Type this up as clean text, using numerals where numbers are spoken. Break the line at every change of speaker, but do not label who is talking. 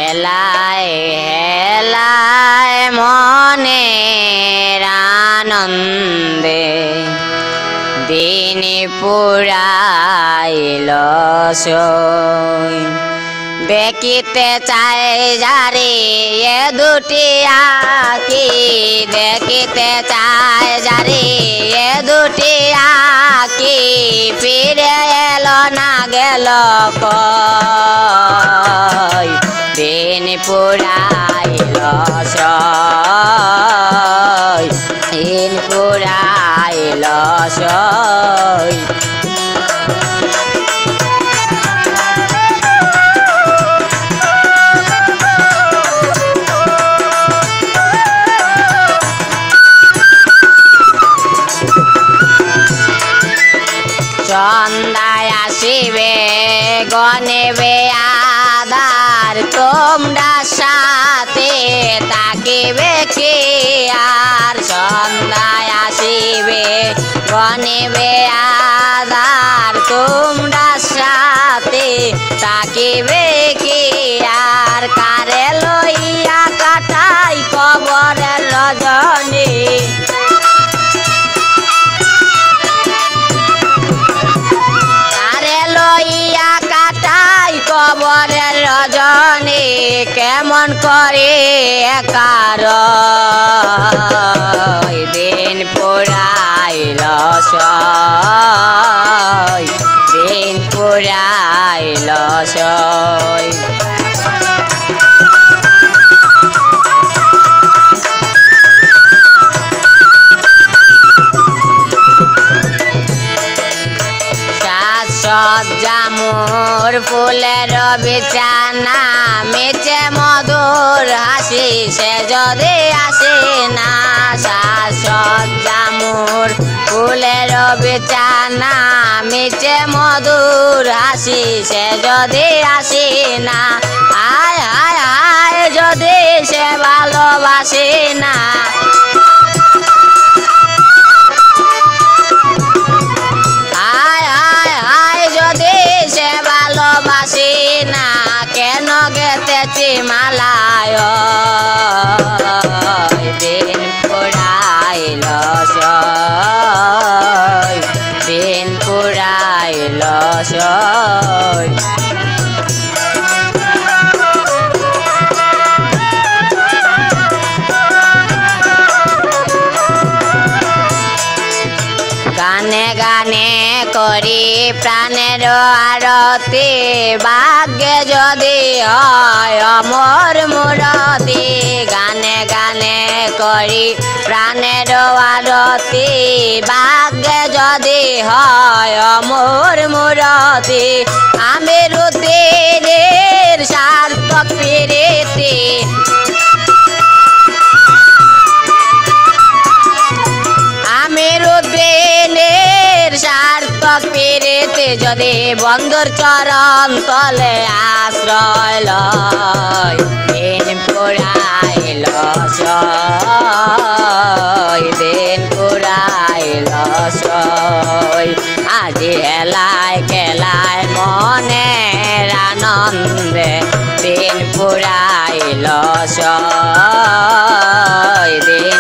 হেলায় হেলায় মনের আনন্দে দিন পুরাইল সই। দেখিতে চাই যারে এ দুটি আঁখি, দেখিতে চাই যারে এ দুটি আঁখি, ফিরে এলো না গেল কই। দিন পুরাইল সই, দিন পুরাইল সই। সন্ধ্যায় আসিবে গণিবে আধার, তোমরা সাথে থাকিবে কি আর। সন্ধ্যায় আসিবে গণিবে আধার, তোমরা সাথে থাকিবে কি আর। কারে লইয়া কাটাই কবরের রজনী, কবরের রজনী, কেমন করে একার দিন পুরাইল সই, দিন পুরাইল সই। সজ্জামুর ফুলের বিছানা, মেচে মধুর হাসি সে যদি আসে না। সজ্জামুর ফুলের বিছানা, মেচে মধুর হাসি সে যদি আসে না। আয় আয় আয় যদি সে ভালোবাসে না, কেন গেতেছি মালায় দিন পুরাইল সই, দিন পুরাইল সই। গানে গানে করি প্রাণের আরতি, ভাগ্যে যদি হয় অমর মূরতি। গানে গানে করি প্রাণের আরতি, ভাগ্যে যদি হয় অমর মূরতি। আমি রুতির সার্থক প্রীতি, আমি রুদ্রের সার্থক প্রীতি, যদি বন্ধুর চরণ তলে আশ্রয় লয়। দিন পুরাইল সই, দিন পুরাইল সই। আজি হেলায় খেলায় মনের আনন্দে দিন পুরাইল সই, দিন